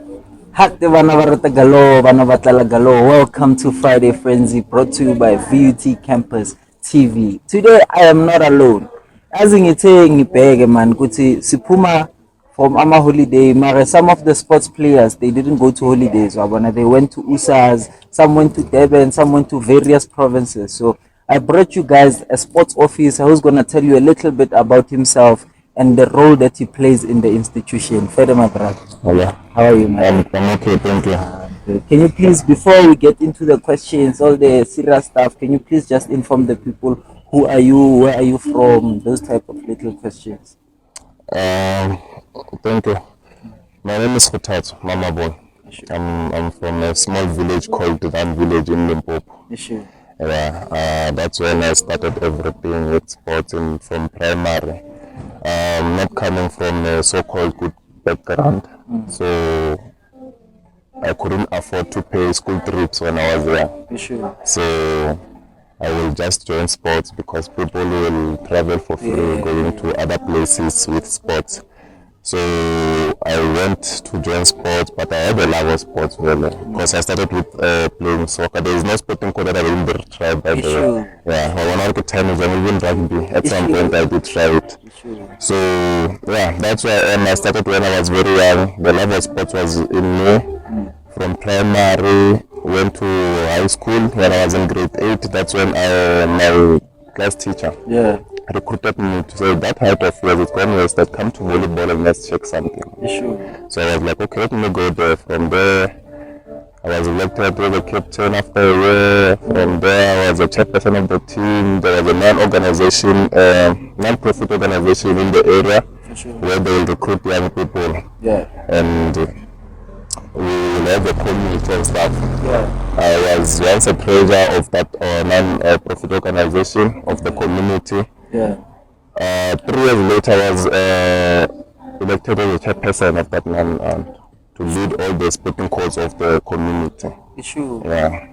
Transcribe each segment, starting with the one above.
Hate bana ba rata galo, bana ba tlala galo. Welcome to Friday Frenzy, brought to you by VUT Campus TV. Today I am not alone. As ngithe ngibheke man kuthi siphuma from ama holiday, mara some of the sports players they didn't go to holidays. Wabona, they went to USAs, some went to Durban, some went to various provinces. So I brought you guys a sports officer who's gonna tell you a little bit about himself and the role that he plays in the institution. Fede, my brother. Hello. How are you, man? I'm okay, thank you. Can you please, before we get into the questions, all the serious stuff, can you please just inform the people who are you, where are you from, those type of little questions? Um, Thank you. My name is Kutatu Mama Boy. Sure. I'm from a small village called Dudan Village in Limpopo. Sure. Yeah, that's when I started everything with sports from primary. Not coming from a so-called good background, so I couldn't afford to pay school trips when I was young. Sure. So I will just join sports because people will travel for free going to other places with sports. So I went to join sports, but I had a love of sports really because I started with playing soccer. There is no sporting code that I didn't try, by the way. Yeah, when I was 10 years and even rugby. At some point I did try it. So yeah, that's why I started when I was very young. The love of sports was in me. From primary, went to high school when I was in grade 8. That's when my class teacher recruited me to say that height of yours is going west, that come to volleyball and let's check something. So I was like, okay, let me go there. From there, I was elected as a captain after a year. From there, I was a chairperson of the team. There was a non-profit organization in the area where they will recruit young people. And we will have a community and stuff. I was once a treasurer of that non-profit organization of the community. 3 years later, I was elected as a chairperson of that to lead all the sporting codes of the community.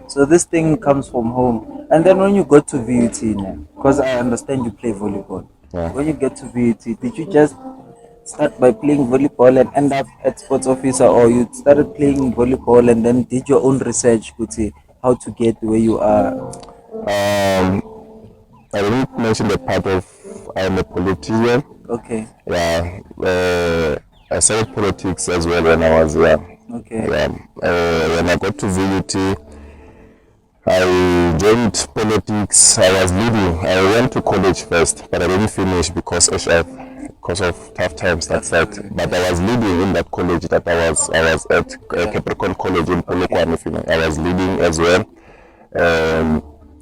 So this thing comes from home. And then when you got to VUT now, because I understand you play volleyball. When you get to VUT, did you just start by playing volleyball and end up at sports officer, or you started playing volleyball and then did your own research, Kuti, how to get where you are? I didn't mention the part of I'm a politician. Okay. I started politics as well when I was young. Okay. When I got to VUT, I joined politics. I was leading. I went to college first, but I didn't finish because of tough times. That's right. But I was leading in that college that I was at Capricorn College in Polokwane. I was leading as well.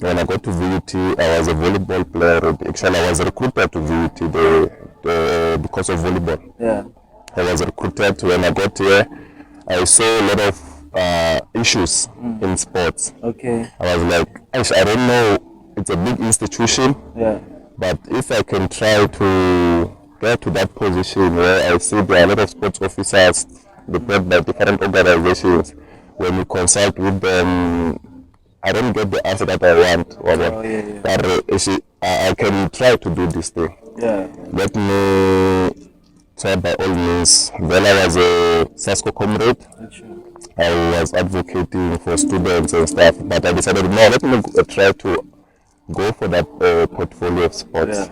When I got to VUT, I was a volleyball player. Actually, I was recruited to VUT because of volleyball. I was recruited. When I got here, I saw a lot of issues in sports. I was like, I don't know, it's a big institution, but if I can try to get to that position where I see there are a lot of sports officers deployed by different organizations, when you consult with them, I don't get the answer that I want. But I can try to do this thing. Let me try by all means. When I was a SASCO comrade, I was advocating for students and stuff, but I decided, no, let me try to go for that portfolio of sports.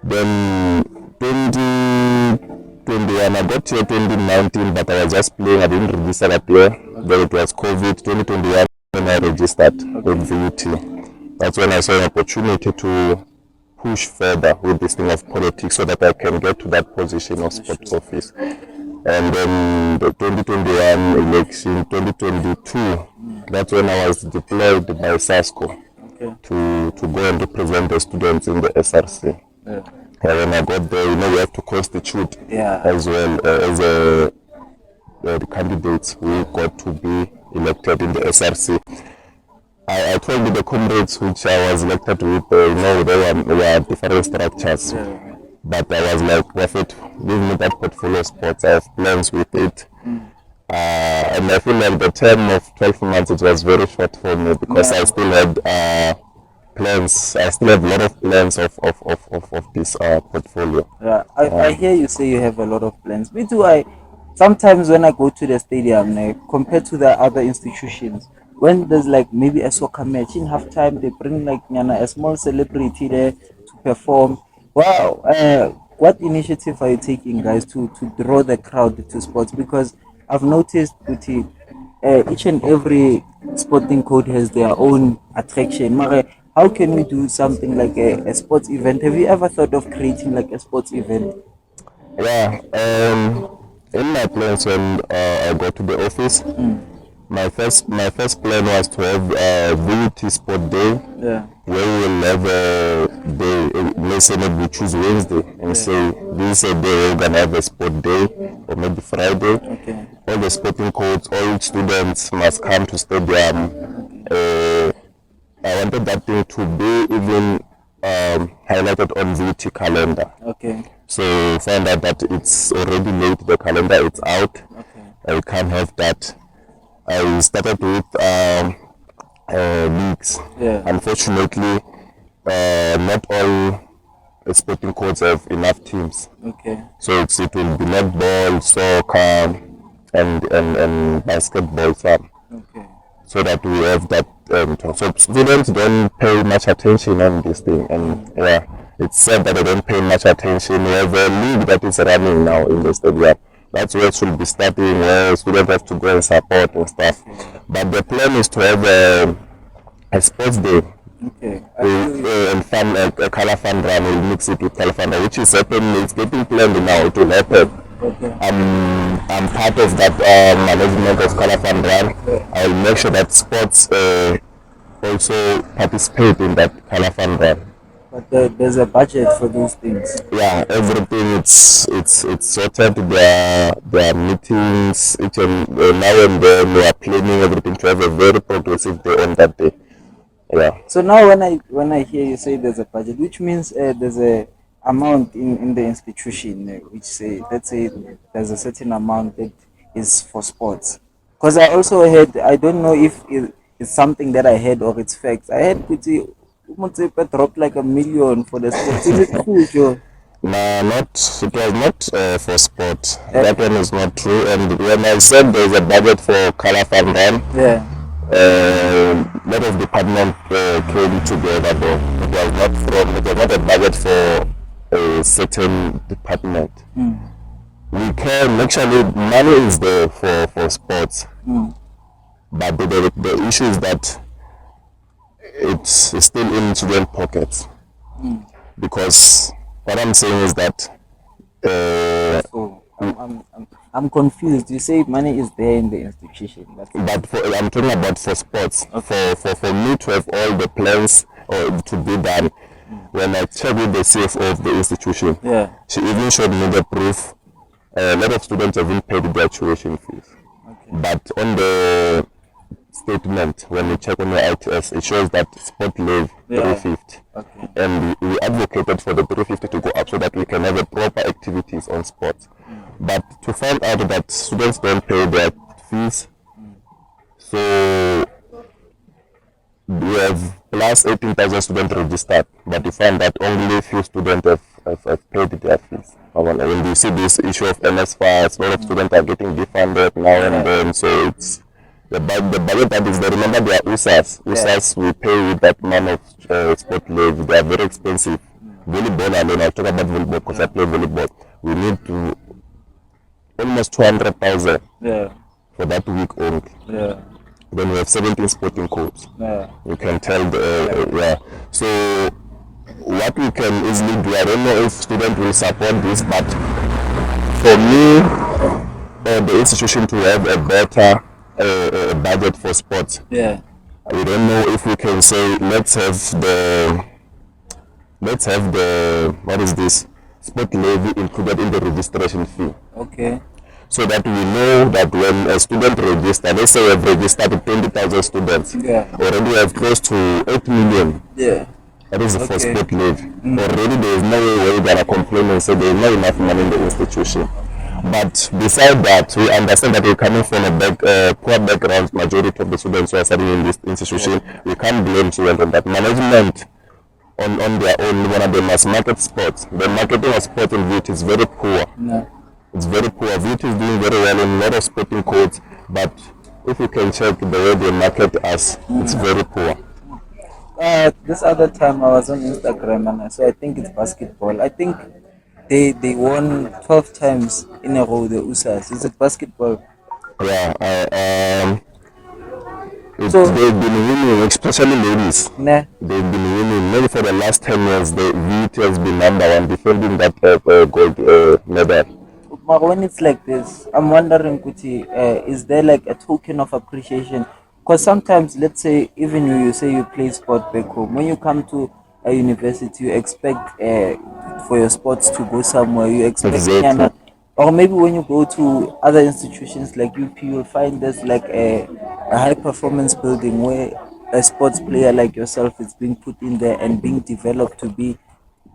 Then 2021, I got here 2019, but I was just playing. I didn't register that year. Then it was COVID. 2021, when I registered with VUT. That's when I saw an opportunity to push further with this thing of politics so that I can get to that position of sports office. And then the 2021 election, 2022, that's when I was deployed by SASCO to go and represent the students in the SRC. And when I got there, we have to constitute as well as the candidates who got to be elected in the SRC. I told you the comrades which I was elected with, they were different structures. But I was like, perfect, give me that portfolio of sports, I have plans with it. And I feel like the term of 12 months, it was very short for me because I still had plans. I still have a lot of plans of this portfolio. I hear you say you have a lot of plans. Me too. sometimes when I go to the stadium, like, compared to the other institutions, when there's like maybe a soccer match in halftime, they bring like a small celebrity there to perform. Wow, what initiative are you taking, guys, to draw the crowd to sports? Because I've noticed, Kuti, each and every sporting code has their own attraction. Mare, how can we do something like a sports event? Have you ever thought of creating like a sports event? Yeah, in my plans when I got to the office, my first plan was to have a VUT Sport Day, Yeah. where we will have a day. Let's say maybe we choose Wednesday and say this is a day we're gonna have a sport day, or maybe Friday. Okay. All the sporting codes, all students must come to stadium. I wanted that thing to be even highlighted on VT calendar. Okay. So find out that it's already late, the calendar is out. Okay. I can't have that. I started with leagues. Yeah. Unfortunately, not all sporting codes have enough teams. Okay. So it will be netball, soccer, and basketball some. Okay. So that we have that. So students don't pay much attention on this thing, and yeah, it's sad that they don't pay much attention. We have a league that is running now in the stadium. That's where it should be starting, where students have to go and support and stuff. But the plan is to have a sports day. Okay. And fun, a color fun run, we'll mix it with color fun run, which is happening, it's getting planned now, it will happen. Okay. I'm part of that management of color fun run. I'll make sure that sports also participate in that color fun run. But there's a budget for those things. Yeah, everything it's sorted. There are meetings each and now and then. We are planning everything to have a very progressive day on that day. Yeah. So now when I hear you say there's a budget, which means there's a amount in the institution which say, let's say there's a certain amount that is for sports. Because I also heard, I don't know if it's something that I heard or it's facts. I heard Kuti motsepe dropped like 1 million for the sports. Is it true, Joe? No, it was not for sport. That one is not true. And when I said there's a budget for color fund run, Yeah. lot of departments came together, but it was not a budget for a certain department. We can actually, money is there for sports, but the issue is that it's still in student pockets, because what I'm saying is that So I'm confused. You say money is there in the institution. I'm talking about for sports. For me to have all the plans to be done, when I checked with the CFO of the institution, Yeah. she even showed me the proof. A lot of students haven't paid their tuition fees. Okay. But on the statement, when you check on your ITS, it shows that sport leave Yeah. 350. Okay. And we advocated for the 350 to go up so that we can have a proper activities on sports. But to find out that students don't pay their fees, so we have plus 18,000 students registered, but you find that only a few students have paid their fees. When you see this issue of NSFAS, a lot of students are getting defunded now and then, so it's the budget that is there. Remember, they are USAs. USAs we pay with that amount of sport league. They are very expensive. Volleyball alone, I'll talk about volleyball because I play volleyball. We need to almost 200,000 Yeah. for that week only. Yeah. Then we have 17 sporting codes. Yeah. You can tell yeah. So what we can easily do, I don't know if students will support this, but for me, the institution to have a better budget for sports. Yeah. We don't know if we can say let's have the what is this sport levy included in the registration fee. Okay. So that we know that when a student registers, let's say we have registered 20,000 students, Yeah. already we have close to 8 million. Yeah. That is the first Okay. sport leave. Already there is no way we're gonna complain and say there is not enough money in the institution. But beside that, we understand that we're coming from a poor background. Majority of the students who are studying in this institution, we can't blame students on that. Management on their own, one of them must market sports. The marketing of sport in VT is very poor. No. It's very poor. VT is doing very well in a lot of sporting codes, but if you can check the way they market us, it's very poor. This other time I was on Instagram and I saw, I think it's basketball. I think they won 12 times in a row, the USAs. Is it basketball? Yeah, So, they've been winning, especially ladies. nah. They've been winning. Maybe for the last 10 years, the VT has been number one, defending that gold medal. But when it's like this, I'm wondering, Kuti, is there like a token of appreciation? Because sometimes, let's say, even you say you play sport back home, when you come to a university, you expect for your sports to go somewhere. You expect, Exactly. or maybe when you go to other institutions like UP, you'll find there's like a high performance building where a sports player like yourself is being put in there and being developed to be.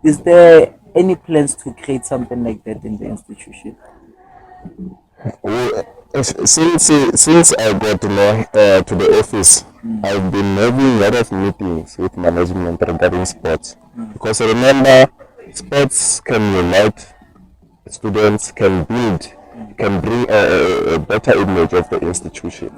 Is there any plans to create something like that in the institution? Since I got to the office, I've been having a lot of meetings with management regarding sports. Because remember, sports can unite students, can bring a better image of the institution.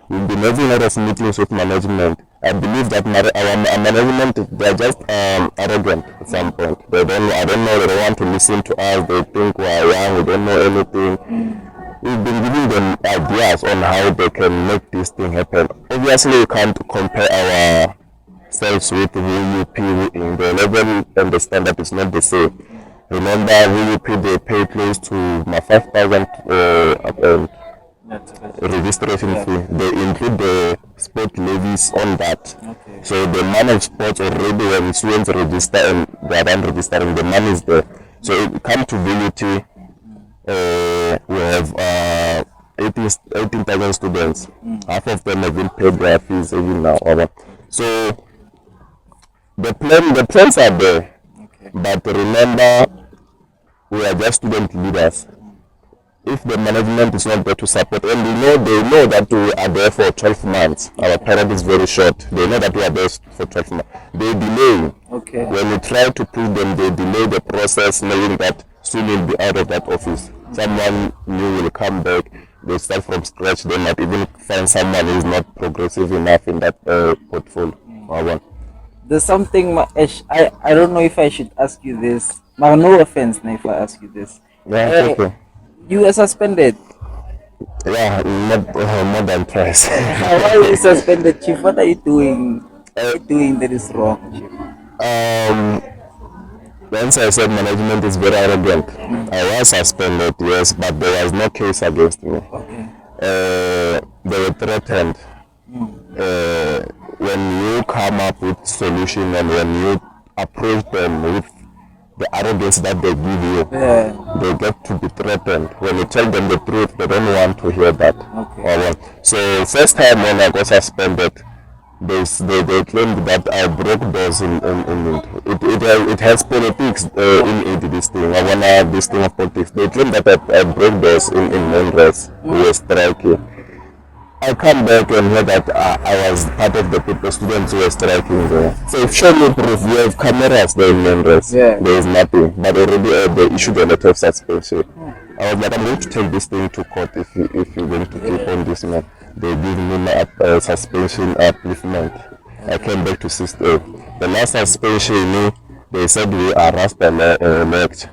We've been having a lot of meetings with management. I believe that our management, they're just arrogant at some point. I don't know, they don't want to listen to us. They think we're young, we don't know anything. We've been giving them ideas on how they can make this thing happen. Obviously, we can't compare ourselves with VUP. In the level and the standard is not the same. Remember, VUP, they pay close to my 5,000 registration fee. They include the sport levies on that. Okay. So the manage sports already when students register and they are done registering, the money is there. So it come to VUT, we have 18,000 students. Half of them have been paid their fees even now. So the plans are there, Okay. but remember, we are just student leaders. If the management is not there to support, and they know that we are there for 12 months. Our period is very short. They know that we are there for 12 months. They delay. Okay. When we try to push them, they delay the process, knowing that soon we'll be out of that office. Someone new will come back. They start from scratch. They might even find someone who is not progressive enough in that portfolio. There's something I don't know if I should ask you this. But no offense now if I ask you this. Yeah, Uh, okay. you were suspended. Yeah, more than twice. Why are you suspended, Chief? What are you doing? What are you doing that is wrong, Chief? um, Once I said management is very arrogant, I was suspended, yes, but there was no case against me. Okay. They were threatened. When you come up with solution and when you approach them with the arrogance that they give you, Yeah. they get to be threatened. When you tell them the truth, they don't want to hear that. Okay. So first time when I got suspended, they claimed that I broke doors in it. It has politics in it, this thing. I wanna have this thing of politics. They claim that I broke doors in main race. We were striking. I come back and hear that I was part of the people, students who were striking there. So show me proof. You have cameras there in main race. Yeah. There is nothing. But already they issued a letter of suspension. I was like, I'm going to take this thing to court if you're going to keep on this man. They give me a suspension upliftment. I came back to sister. The last suspension, they said we arrest the lecture.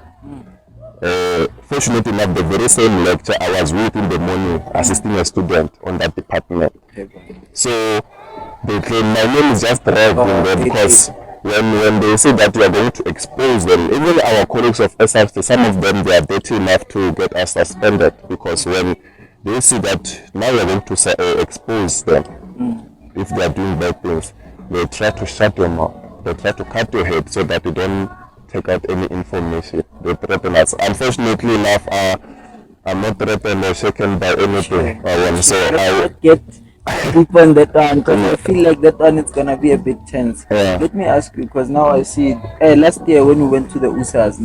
Fortunately enough, the very same lecture I was with in the morning, assisting a student on that department. So they claim my name is just dragged in there because when they say that we are going to expose them, even our colleagues of SRC, some of them they are dirty enough to get us suspended because when they see that now we are going to expose them if they are doing bad things, they try to shut them up. They try to cut your head so that you don't take out any information. They threaten us. Unfortunately enough, I'm not threatened or shaken by anything. So I get deep on that one because I feel like that one is gonna be a bit tense. Yeah. Let me ask you because now I see last year when we went to the USAs,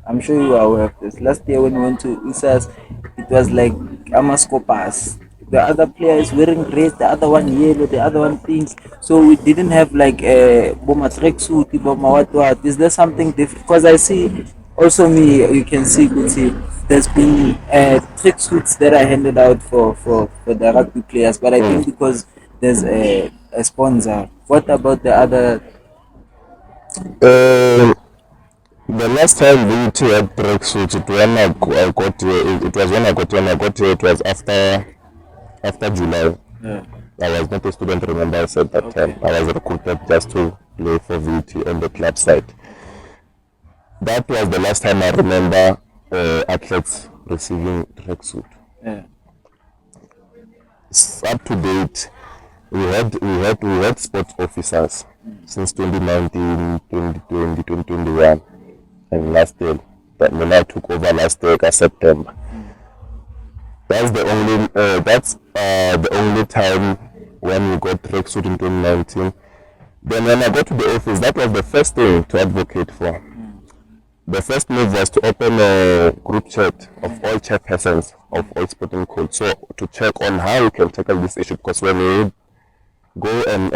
I'm sure you are aware of this. Last year when we went to USAs, it was like Amaskopas. The other player is wearing red, the other one yellow, the other one pinks. So we didn't have like a boma tracksuit, boma what. Is there something different? Because I see also me, you can see Kuti. there's been trick suits that are handed out for the rugby players, but I think because there's a sponsor. What about the other? Um, the last time VT had tracksuit, I got here, it was when I got here, it was after July. Yeah. I was not a student, remember I said that Okay. time. I was recruited just to play for VT on the club side. That was the last time I remember athletes receiving tracksuit. Yeah. Up to date, we had sports officers since 2019, 2020, 2021, and last year. But when I took over last year, September. That's the only time when we got tracksuit in 2019. Then when I got to the office, that was the first thing to advocate for. The first move was to open a group chat of all chairpersons of all sporting codes, so to check on how we can tackle this issue, because when we go and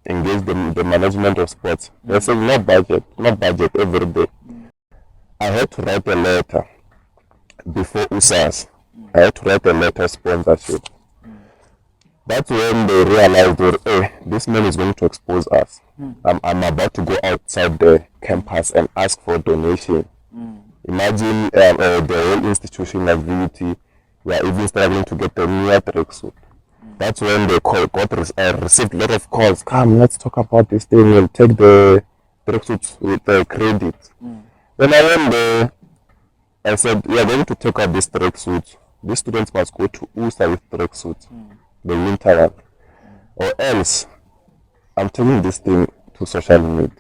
engage the management of sports, there's no budget every day. I had to write a letter before USAS. I had to write a letter sponsorship. That's when they realized that, hey, this man is going to expose us. I'm about to go outside the campus and ask for donation. Imagine the whole institution like VUT, we are even struggling to get the new tracksuit. That's when they received a lot of calls. Come, let's talk about this thing. We'll take the tracksuits with the credit. When I went there, I said, we are going to take out this tracksuit. These students must go to USA with tracksuit, the winter one, or else I'm taking this thing to social media.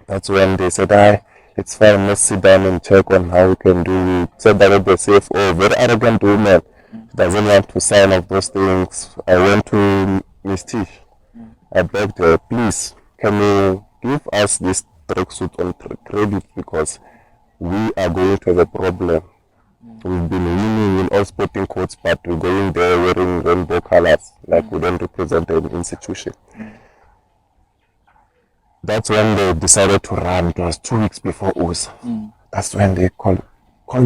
That's when they said, it's fine, let's sit down and check on how we can do it. Said that they're safe. Oh, very arrogant woman. Doesn't want to sign off those things. I went to Miss Tish. I begged her, please, can you give us this tracksuit on credit, because we are going to have a problem. We've been winning in all sporting codes, but we're going there wearing rainbow colors, like we don't represent an institution. That's when they decided to run. It was 2 weeks before USA. That's when they called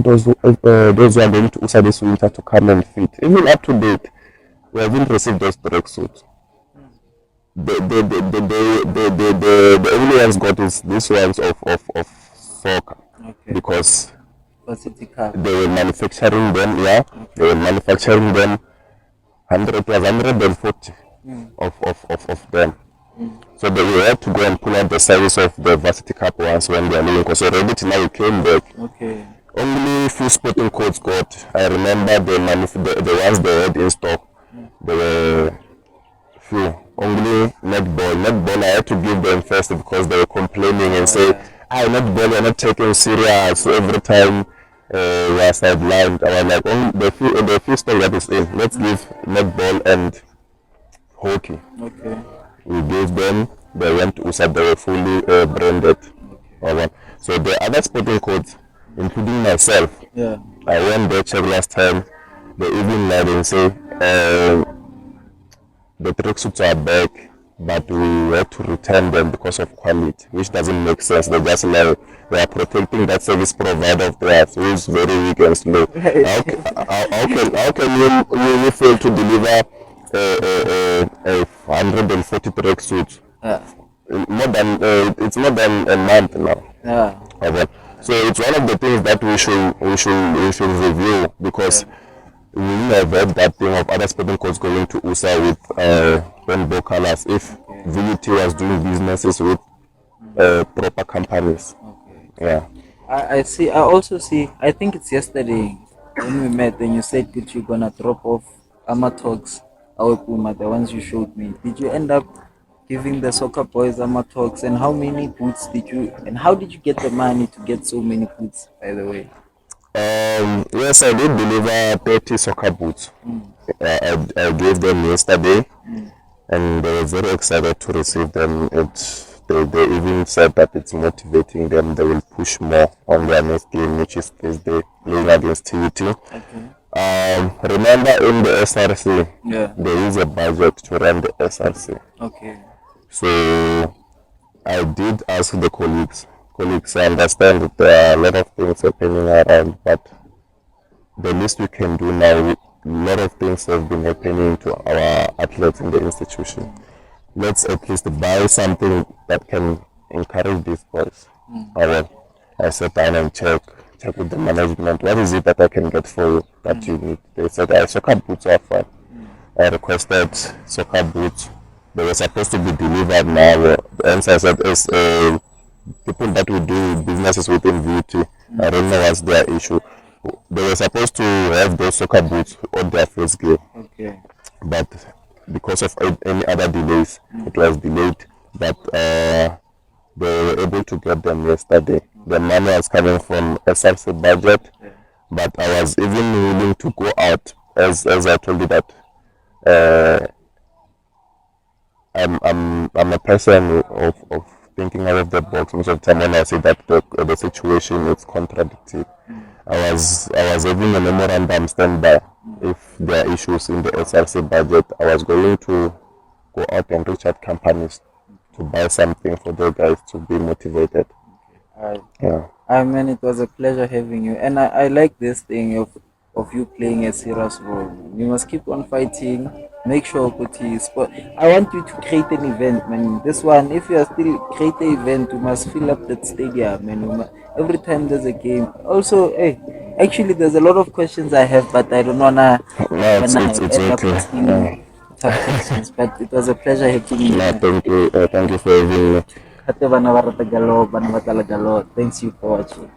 those who are going to USA this winter to come and fit. Even up to date, we haven't received those tracksuits. The only ones got is these ones of soccer. Okay. Because they were manufacturing them, they were manufacturing them 140 of them. So we had to go and pull out the size of the Varsity Cup ones when they are leaving, because already now we came back. Okay. Only few sporting codes got. I remember the ones they had in stock. There were few. Only netball I had to give them first because they were complaining and say, netball, you're not taking serious. So every time we are sidelined, I was like, only the few stock that is in, let's give netball and hockey. Okay. We gave them, they went to USA, they were fully branded. Okay. So the other sporting codes, including myself, I went there check last time, they even lied and say, the tracksuits are back, but we had to return them because of quality, which doesn't make sense. They just lie. They are protecting that service provider of theirs, who is very weak and slow. How can you fail to deliver a 140 tracksuits? It's more than a month now. So it's one of the things that we should review, because we have heard that thing of other sporting codes going to USA with rainbow colors. If VUT was doing businesses with proper companies. Yeah. I see. I also see. I think it's yesterday when we met, and you said that you're gonna drop off Amatox, our Puma, the ones you showed me. Did you end up giving the soccer boys Amatox? And how many boots did you? And how did you get the money to get so many boots? By the way. Yes, I did deliver 30 soccer boots. I gave them yesterday, and they were very excited to receive them. They even said that it's motivating them. They will push more on their next game, which is Thursday, playing against TUT. Remember, in the SRC, there is a budget to run the SRC. Okay. So I did ask the colleagues colleagues, I understand that there are a lot of things happening around, but the least we can do now, a lot of things have been happening to our athletes in the institution. Let's at least buy something that can encourage these boys. I sat down and check with the management. What is it that I can get for you that you need? They said, soccer boots are fine. I requested soccer boots. They were supposed to be delivered now. The answer said, is people that will do businesses within VT. I don't know what's their issue. They were supposed to have those soccer boots on their first game. Okay. But because of any other delays, it was delayed. But they were able to get them yesterday. The money was coming from SRC budget, but I was even willing to go out, as I told you that I'm a person of thinking out of the box. Most of the time when I say that the situation is contradictory, I was having a memorandum standby. If there are issues in the SRC budget, I was going to go out and reach out companies to buy something for those guys to be motivated. Yeah. I mean, it was a pleasure having you, and I like this thing of you playing a serious role. You must keep on fighting. Make sure Kuti sport. I want you to create an event, man. This one, if you are still create an event, you must fill up that stadium, man. Every time there's a game. Also, hey, actually, there's a lot of questions I have, but I don't wanna No, when I it's end up okay. asking tough questions. But it was a pleasure having you, No, man. thank you for having me. Kate bana ba rata galo, bana ba tala galo. Thanks you for watching.